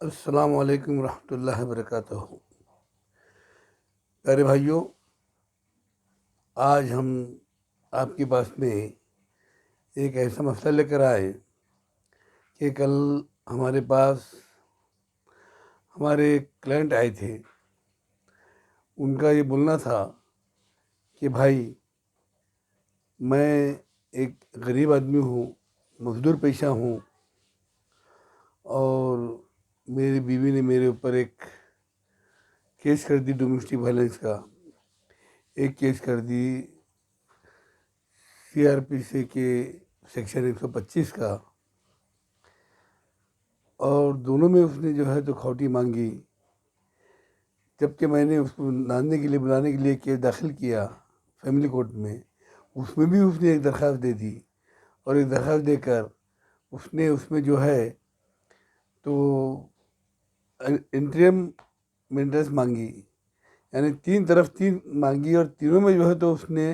السلام علیکم ورحمۃ اللہ وبرکاتہ۔ پیارے بھائیوں، آج ہم آپ کے پاس میں ایک ایسا مسئلہ لے کر آئے کہ کل ہمارے پاس ہمارے کلائنٹ آئے تھے۔ ان کا یہ بولنا تھا کہ بھائی، میں ایک غریب آدمی ہوں، مزدور پیشہ ہوں، اور میری بیوی نے میرے اوپر ایک کیس کر دی ڈومیسٹک وائلنس کا، ایک کیس کر دی CRPC کے سیکشن 125 کا، اور دونوں میں اس نے جو ہے تو کھوٹی مانگی۔ جبکہ میں نے اس کو بلانے کے لیے کیس داخل کیا فیملی کورٹ میں، اس میں بھی اس نے ایک درخواست دے دی، اور ایک درخواست دے کر اس میں جو ہے تو انٹریم مینٹنس مانگی، یعنی تین مانگی، اور تینوں میں جو ہے تو اس نے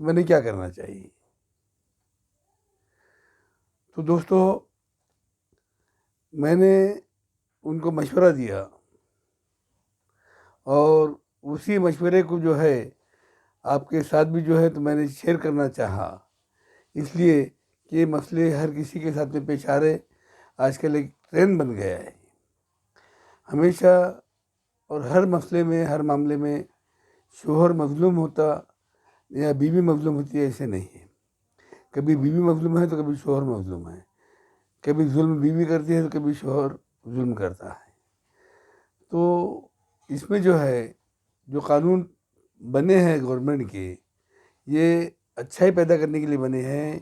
تو میں نے کیا کرنا چاہیے؟ تو دوستو، میں نے ان کو مشورہ دیا، اور اسی مشورے کو جو ہے آپ کے ساتھ بھی جو ہے تو میں نے شیئر کرنا چاہا، اس لیے کہ یہ مسئلے ہر کسی کے ساتھ میں پیش آ رہے، آج کل ایک ٹرینڈ بن گیا ہے۔ ہمیشہ اور ہر مسئلے میں، ہر معاملے میں شوہر مظلوم ہوتا یا بیوی مظلوم ہوتی ہے، ایسے نہیں ہے۔ کبھی بیوی مظلوم ہے تو کبھی شوہر مظلوم ہے، کبھی ظلم بیوی کرتی ہے تو کبھی شوہر ظلم کرتا ہے۔ تو اس میں جو ہے جو قانون بنے ہیں گورنمنٹ کے، یہ اچھائی پیدا کرنے کے لیے بنے ہیں،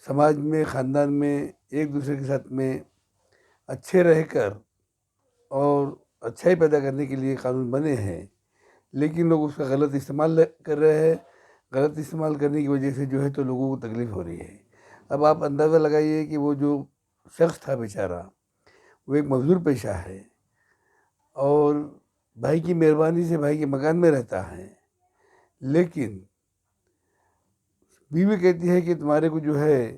سماج میں، خاندان میں ایک دوسرے کے ساتھ میں اچھے رہ کر اور اچھائی پیدا کرنے کے لیے قانون بنے ہیں، لیکن لوگ اس کا غلط استعمال کر رہے ہیں۔ غلط استعمال کرنے کی وجہ سے جو ہے تو لوگوں کو تکلیف ہو رہی ہے۔ اب آپ اندازہ لگائیے کہ وہ جو شخص تھا بیچارہ، وہ ایک مزدور پیشہ ہے، اور بھائی کی مہربانی سے بھائی کے مکان میں رہتا ہے، لیکن بیوی کہتی ہے کہ تمہارے کو جو ہے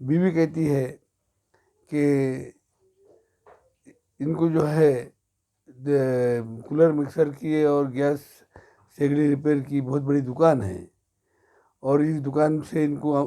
بیوی کہتی ہے کہ ان کو جو ہے کولر مکسر کی اور گیس سیگڑی ریپیئر کی بہت بڑی دکان ہے، اور اس دکان سے ان کو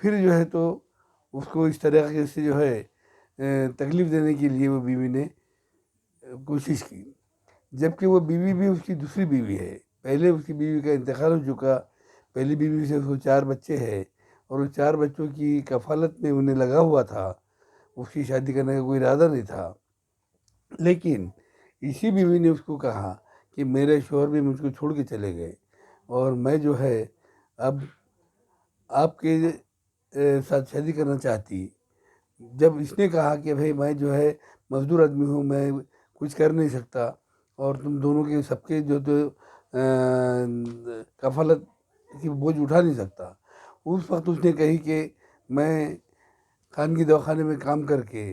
پھر جو ہے تو اس کو اس طریقے سے جو ہے تکلیف دینے کے لیے وہ بیوی نے کوشش کی، جبکہ وہ بیوی بھی اس کی دوسری بیوی ہے۔ پہلے اس کی بیوی کا انتقال ہو چکا، پہلی بیوی سے اس کو 4 بچے ہیں، اور وہ 4 بچوں کی کفالت میں انہیں لگا ہوا تھا، اس کی شادی کرنے کا کوئی ارادہ نہیں تھا۔ لیکن اسی بیوی نے اس کو کہا کہ میرے شوہر بھی مجھ کو چھوڑ کے چلے گئے، اور میں جو ہے اب آپ کے ساتھ شادی کرنا چاہتی۔ جب اس نے کہا کہ بھائی میں جو ہے مزدور آدمی ہوں، میں کچھ کر نہیں سکتا، اور تم دونوں کے سب کے جو تو کفالت کی بوجھ اٹھا نہیں سکتا، اس وقت اس نے کہی کہ میں خانگی دواخانے میں کام کر کے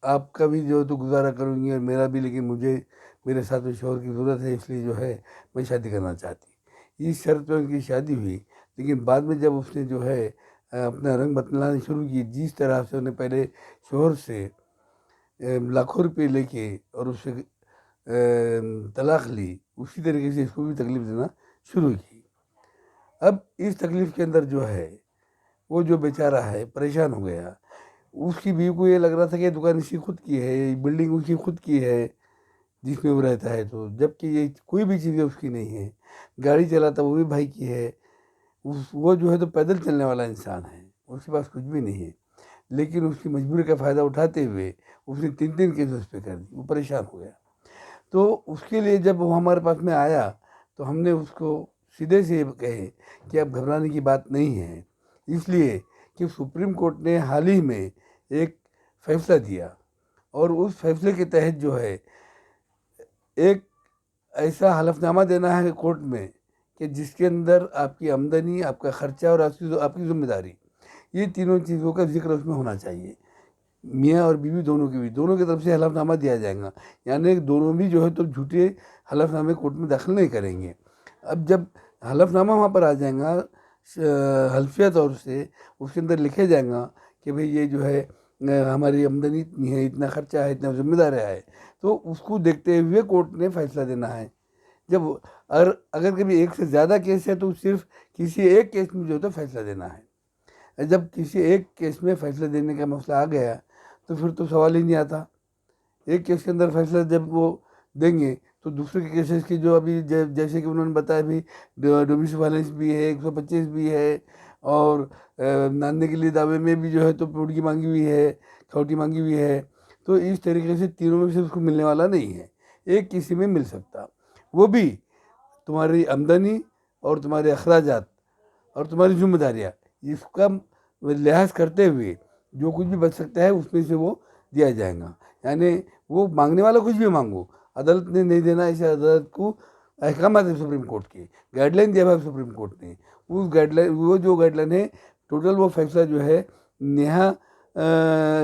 آپ کا بھی جو تو گزارا کروں گی اور میرا بھی، لیکن مجھے میرے ساتھ میں شوہر کی ضرورت ہے، اس لیے جو ہے میں شادی کرنا چاہتی۔ اس شرط پہ ان کی شادی ہوئی، لیکن بعد میں جب اس نے جو ہے اپنا رنگ بتلانا شروع کی، جس طرح سے انہیں پہلے شوہر سے لاکھوں روپے لے کے اور اس سے طلاق لی، اسی طریقے سے اس کو بھی تکلیف دینا شروع کی۔ اب اس تکلیف کے اندر جو ہے وہ جو بیچارہ ہے پریشان ہو گیا۔ اس کی بیوی کو یہ لگ رہا تھا کہ دکان اسی خود کی ہے، بلڈنگ اسی خود کی ہے جس میں وہ رہتا ہے، تو جبکہ یہ کوئی بھی چیزیں اس کی نہیں ہے۔ گاڑی چلاتا وہ بھی بھائی کی ہے، وہ جو ہے تو پیدل چلنے والا انسان ہے، اس کے پاس کچھ بھی نہیں ہے، لیکن اس کی مجبوری کا فائدہ اٹھاتے ہوئے اس نے 3 کیس اس پہ کر دی۔ وہ پریشان ہو گیا۔ تو اس کے لیے جب وہ ہمارے پاس میں آیا تو ہم نے اس کو سیدھے سے یہ کہے کہ اب گھبرانے کی بات نہیں ہے، اس لیے کہ سپریم کورٹ نے حال ہی میں ایک فیصلہ دیا، اور اس فیصلے کے تحت جو ہے ایک ایسا حلف نامہ دینا ہے کورٹ میں کہ جس کے اندر آپ کی آمدنی، آپ کا خرچہ اور آپ کی ذمہ داری، یہ تینوں چیزوں کا ذکر اس میں ہونا چاہیے۔ میاں اور بیوی دونوں کی طرف سے حلف نامہ دیا جائے گا، یعنی دونوں بھی جو ہے تو جھوٹے حلف نامے کورٹ میں داخل نہیں کریں گے۔ اب جب حلف نامہ وہاں پر آ جائے گا حلفیہ طور سے، اس کے اندر لکھے جائیں گا کہ بھئی یہ جو ہے ہماری آمدنی اتنی ہے، اتنا خرچہ ہے، اتنا ذمہ دار ہے، تو اس کو دیکھتے ہوئے کورٹ نے فیصلہ دینا ہے۔ جب اگر کبھی ایک سے زیادہ کیس ہے تو صرف کسی ایک کیس میں جو ہے تو فیصلہ دینا ہے۔ جب کسی ایک کیس میں فیصلہ دینے کا مسئلہ آ گیا تو پھر تو سوال ہی نہیں آتا۔ ایک کیس کے اندر فیصلہ جب وہ دیں گے تو دوسرے کے کیسز کی جو ابھی جیسے کہ انہوں نے بتایا بھی ڈومیسٹک وائلنس بھی ہے، 125 بھی ہے، اور ناندنے کے لیے دعوے میں بھی جو ہے تو پوڑکی مانگی ہوئی ہے، کھوٹی مانگی ہوئی ہے، تو اس طریقے سے تینوں میں سے اس کو ملنے والا نہیں ہے، ایک کسی میں مل سکتا، وہ بھی تمہاری آمدنی اور تمہارے اخراجات اور تمہاری ذمہ داریاں، اس کا لحاظ کرتے ہوئے جو کچھ بھی بچ سکتا ہے اس میں سے وہ دیا جائے گا۔ یعنی وہ مانگنے والا کچھ بھی مانگو، عدالت نے نہیں دینا، اسے عدالت کو احکامات ہے سپریم کورٹ کے، گائیڈ لائن دیا ہوا ہے سپریم کورٹ نے، اس گائیڈ لائن، وہ جو گائیڈ لائن ہے ٹوٹل، وہ فیصلہ جو ہے نیہا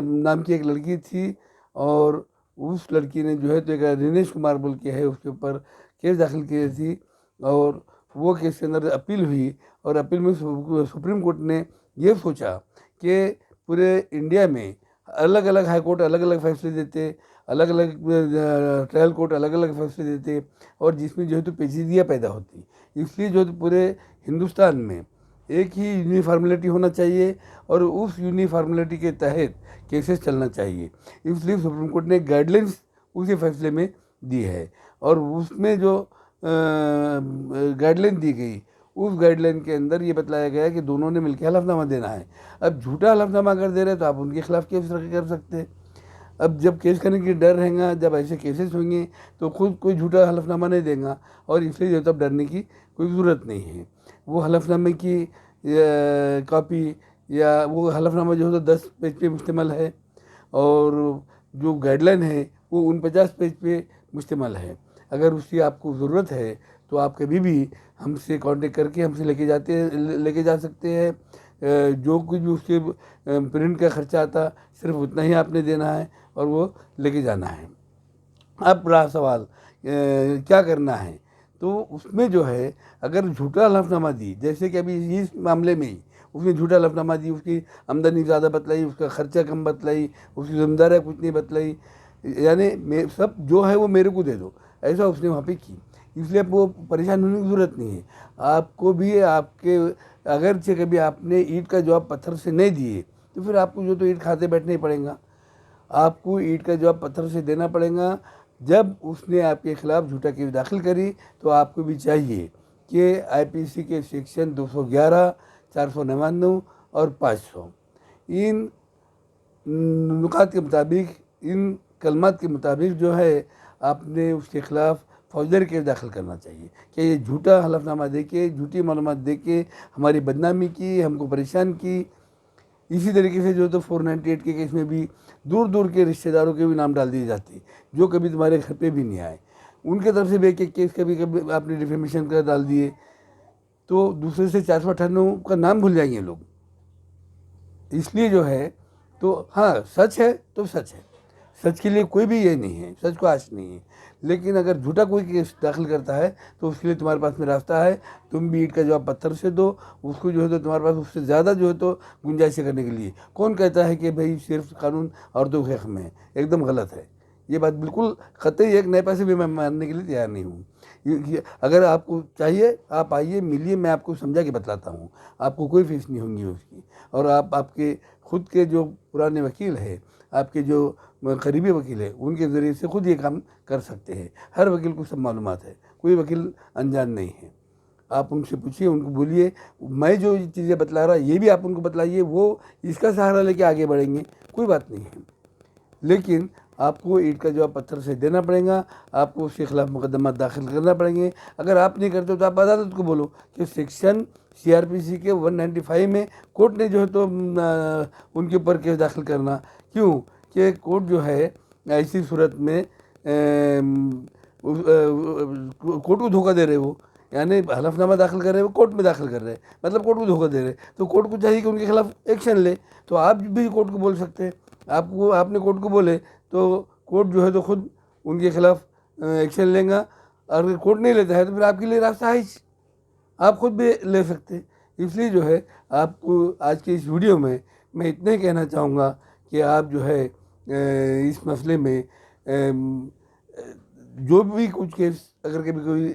نام کی ایک لڑکی تھی، اور اس لڑکی نے جو ہے تو ایک رینیش کمار بول کے ہے اس کے اوپر کیس داخل کی تھی، اور وہ کیس کے اندر اپیل ہوئی، اور اپیل میں سپریم کورٹ نے یہ سوچا کہ پورے انڈیا میں الگ الگ ہائی کورٹ الگ الگ فیصلے دیتے، الگ الگ ٹرائل کورٹ الگ الگ فیصلے دیتے، اور جس میں جو ہے تو پیچیدگیاں پیدا ہوتی، اس لیے جو ہے تو پورے ہندوستان میں ایک ہی یونیفارملٹی ہونا چاہیے، اور اس یونیفارملٹی کے تحت کیسز چلنا چاہیے، اس لیے سپریم کورٹ نے گائیڈ لائنس اسی فیصلے میں دی ہے، اور اس میں جو گائیڈ لائن دی گئی، اس گائیڈ لائن کے اندر یہ بتلایا گیا کہ دونوں نے مل کے حلف نامہ دینا ہے۔ اب جھوٹا حلف نامہ اگر دے رہے تو آپ ان کے خلاف کیس کر سکتے، اب جب کیس کرنے کی ڈر رہیں گا، جب ایسے کیسز ہوئیں گے تو خود کوئی جھوٹا حلف نامہ نہیں دیں گا، اور اس لیے جو تب ڈرنے کی کوئی ضرورت نہیں ہے۔ وہ حلف نامے کی کاپی، یا وہ حلف نامہ جو ہے تو 10 پیج پہ مشتمل ہے، اور جو گائیڈ لائن ہے وہ 49 پیج پہ مشتمل ہے۔ اگر اس کی آپ کو ضرورت ہے تو آپ کبھی بھی ہم سے کانٹیکٹ کر کے ہم سے لے کے جا سکتے ہیں، جو کچھ بھی اس کے پرنٹ کا خرچہ آتا صرف اتنا ہی آپ نے دینا ہے اور وہ لے کے جانا ہے۔ اب رہا سوال کیا کرنا ہے، تو اس میں جو ہے اگر جھوٹا حلف نامہ دی، جیسے کہ ابھی اس معاملے میں ہی اس نے جھوٹا حلف نامہ دی، اس کی آمدنی زیادہ بتلائی، اس کا خرچہ کم بتلائی، اس کی ذمہ داریاں کچھ نہیں بتلائی، یعنی سب جو ہے وہ میرے کو دے دو، ایسا اس نے وہاں پہ کی، اس لیے وہ پریشان ہونے کی ضرورت نہیں ہے۔ آپ کو بھی آپ کے اگرچہ کبھی آپ نے اینٹ کا جواب پتھر سے نہیں دیے تو پھر آپ کو جو تو اینٹ کھاتے بیٹھنا ہی پڑے گا، آپ کو اینٹ کا جواب پتھر سے دینا پڑے گا۔ جب اس نے آپ کے خلاف جھوٹا کیس داخل کری تو آپ کو بھی چاہیے کہ آئی پی سی کے سیکشن 211، 499 اور 500 ان نکات کے مطابق، ان کلمات کے مطابق جو ہے آپ نے اس کے خلاف فوجداری کیس داخل کرنا چاہیے کہ یہ جھوٹا حلف نامہ دے کے، جھوٹی معلومات دے کے ہماری بدنامی کی، ہم کو پریشان کی۔ اسی طریقے سے جو تو 498 کے کیس میں بھی دور دور کے رشتہ داروں کے بھی نام ڈال دیے جاتے جو کبھی تمہارے گھر پہ بھی نہیں آئے، ان کے طرف سے بھی ایک کیس کبھی آپ نے ڈیفیمیشن کا ڈال دیے، تو دوسرے سے 498 کا نام بھول جائیں گے لوگ۔ اس لیے جو ہے تو ہاں سچ ہے تو سچ ہے، سچ کے لیے کوئی بھی یہ نہیں ہے، سچ کو آش نہیں ہے، لیکن اگر جھوٹا کوئی کیس داخل کرتا ہے تو اس کے لیے تمہارے پاس میں راستہ ہے، تم بھی اینٹ کا جواب پتھر سے دو، اس کو جو ہے تو تمہارے پاس اس سے زیادہ جو ہے تو گنجائشیں کرنے کے لیے۔ کون کہتا ہے کہ بھائی صرف قانون عورتوں کے حق میں ہے؟ ایک دم غلط ہے یہ بات، بالکل قطعی ایک نئے پیسے بھی میں ماننے کے لیے تیار نہیں ہوں۔ اگر آپ کو چاہیے آپ آئیے ملیے، میں آپ کو سمجھا کے بتلاتا ہوں، آپ کو کوئی فیس نہیں ہوگی اس کی، اور آپ کے خود کے جو پرانے وکیل ہے، آپ کے جو قریبی وکیل ہے، ان کے ذریعے سے خود یہ کام کر سکتے ہیں۔ ہر وکیل کو سب معلومات ہے، کوئی وکیل انجان نہیں ہے، آپ ان سے پوچھیے، ان کو بولیے میں جو چیزیں بتلا رہا یہ بھی آپ ان کو بتلائیے، وہ اس کا سہارا لے کے آگے بڑھیں گے، کوئی بات نہیں ہے، لیکن آپ کو اینٹ کا جواب پتھر سے دینا پڑے گا، آپ کو اس کے خلاف مقدمات داخل کرنا پڑیں گے۔ اگر آپ نہیں کرتے تو آپ عدالت کو بولو کہ سیکشن CRPC کے 195 میں کورٹ نے جو ہے تو ان کے اوپر کیس داخل کرنا، کیوں کہ کورٹ جو ہے ایسی صورت میں کورٹ کو دھوکہ دے رہے، وہ یعنی حلف نامہ داخل کر رہے، وہ کورٹ میں داخل کر رہے، مطلب کورٹ کو دھوکہ دے رہے، تو کورٹ کو چاہیے کہ ان کے خلاف ایکشن لے، تو آپ بھی کورٹ کو بول سکتے ہیں آپ نے کورٹ کو بولے تو کورٹ جو ہے تو خود ان کے خلاف ایکشن لیں گا، اور اگر کورٹ نہیں لیتا ہے تو پھر آپ کے لیے راستہ ہے، آپ خود بھی لے سکتے ہیں۔ اس لیے جو ہے آپ کو آج کے اس ویڈیو میں اتنا ہی کہنا چاہوں گا کہ آپ جو ہے اس مسئلے میں جو بھی کچھ کیس اگر کبھی کوئی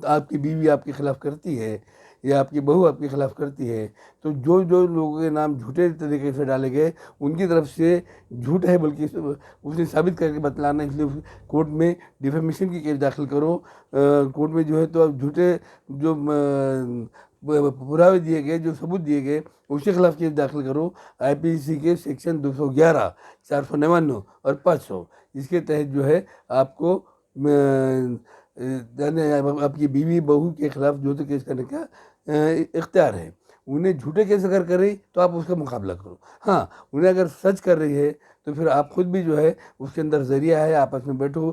آپ کی بیوی آپ کے خلاف کرتی ہے یا آپ کی بہو آپ کے خلاف کرتی ہے، تو جو لوگوں کے نام جھوٹے طریقے سے ڈالے گئے ان کی طرف سے جھوٹ ہے، بلکہ اس نے ثابت کر کے بتلانا، اس لیے کورٹ میں ڈیفیمیشن کی کیس داخل کرو۔ کورٹ میں جو ہے تو اب جھوٹے جو پراوے دیے گئے، جو ثبوت دیے گئے، اس کے خلاف کیس داخل کرو۔ آئی پی سی کے سیکشن 211، 499 اور 500، اس کے تحت جو ہے آپ کو آپ کی بیوی بہو کے خلاف جو تو کیس کرنے کا اختیار ہے۔ انہیں جھوٹے کیس اگر کر رہی تو آپ اس کا مقابلہ کرو، ہاں انہیں اگر سچ کر رہی ہے تو پھر آپ خود بھی جو ہے اس کے اندر ذریعہ ہے، آپس میں بیٹھو،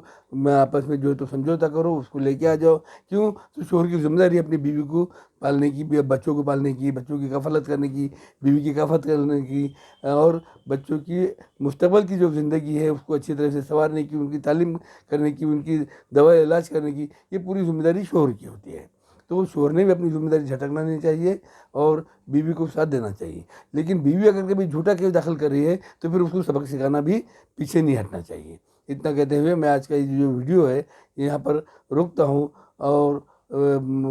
آپس میں جو ہے تو سمجھوتا کرو، اس کو لے کے آ جاؤ۔ کیوں؟ تو شوہر کی ذمہ داری اپنی بیوی کو پالنے کی، بچوں کو پالنے کی، بچوں کی کفالت کرنے کی، بیوی کی کفالت کرنے کی، اور بچوں کی مستقبل کی جو زندگی ہے اس کو اچھی طرح سے سنوارنے کی، ان کی تعلیم کرنے کی، ان کی دوا علاج کرنے کی، یہ پوری ذمہ داری شوہر کی ہوتی ہے۔ تو شوہر نے بھی اپنی ذمہ داری جھٹکنا نہیں چاہیے اور بیوی کو ساتھ دینا چاہیے۔ لیکن بیوی اگر کبھی جھوٹا کیس داخل کر رہی ہے تو پھر اس کو سبق سکھانا بھی پیچھے نہیں ہٹنا چاہیے۔ اتنا کہتے ہوئے میں آج کا یہ جو ویڈیو ہے یہاں پر روکتا ہوں، اور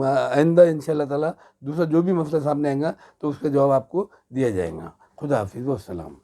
آئندہ انشاءاللہ تعالیٰ دوسرا جو بھی مسئلہ سامنے آئے گا تو اس کا جواب آپ کو دیا جائے گا۔ خدا حافظ و السلام۔